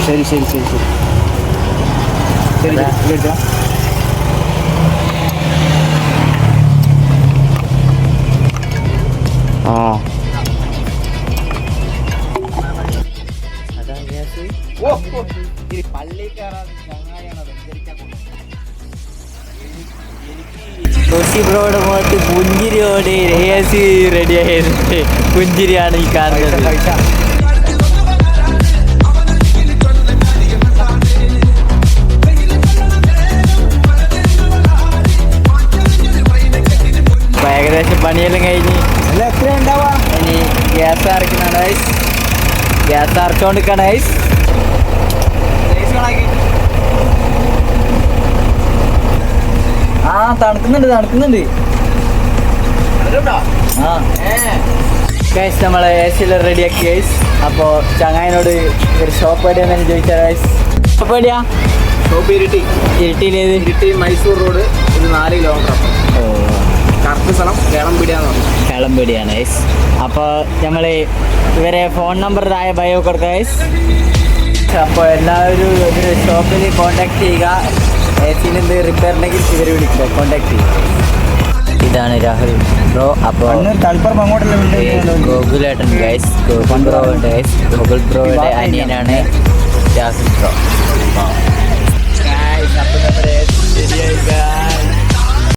ശരി ശരി ശരി ശരി ശരി എടുക്കാം. ആ പള്ളി കയറാൻ ചങ്ങായാണ് ബ്രോയുടെ മുഖത്ത് പുഞ്ചിരിയോടെ റെഡിയായിരുന്നു. പുഞ്ചിരിയാണ് ഈ കാണുന്നത്. ഏകദേശം പണിയെല്ലാം കഴിഞ്ഞ് എത്ര ഉണ്ടാവാ ഇനി ഗ്യാസ് അരക്കുന്നതാണ് ഐസ്. ഗ്യാസ് അരച്ചോണ്ടിരിക്കാണ് ഐസ്. ആ തണുക്കുന്നുണ്ട് തണുക്കുന്നുണ്ട്. ആ ഗൈസ് നമ്മളെ എ സി എല്ലാം റെഡിയാക്കി ഗൈസ്. അപ്പോൾ ചങ്ങായിനോട് ഒരു ഷോപ്പ് എവിടെയാണെന്ന് ചോദിച്ചാൽ ഗൈസ്. ഷോപ്പ് എവിടെയാ? ഷോപ്പ് ഇരിട്ടി. ഇരിട്ടിയിലേത്? ഇരിട്ടി മൈസൂർ റോഡ് ഒരു 4 കിലോമീറ്റർ. ഓ കറക്റ്റ് സ്ഥലം കേളംപീടിയാന്ന് പറഞ്ഞു. കേളംപീടിയാണ് ഗൈസ്. അപ്പോൾ നമ്മൾ ഇവരെ ഫോൺ നമ്പർ താഴെ ബയോ കൊടുക്കാം ഗൈസ്. അപ്പോൾ എല്ലാവരും ഒരു ഷോപ്പിൽ കോൺടാക്ട് ചെയ്യുക. എ സിയിൽ എന്ത് റിപ്പയറിനെങ്കിൽ ഇവർ വിളിക്കുക, കോൺടാക്ട് ചെയ്യുക. ഇതാണ് രാഹുൽ ബ്രോ. അപ്പോൾ ഗോകുലേട്ടൻ ഗൈസ്. ഗോകുൽ ബ്രോ ഉണ്ട് ഗൈസ്. ഗോകുൽ ബ്രോയുടെ അനിയനാണ് രാഹുൽ ബ്രോ. അപ്പോൾ നമ്മുടെ ശരിയായില്ല.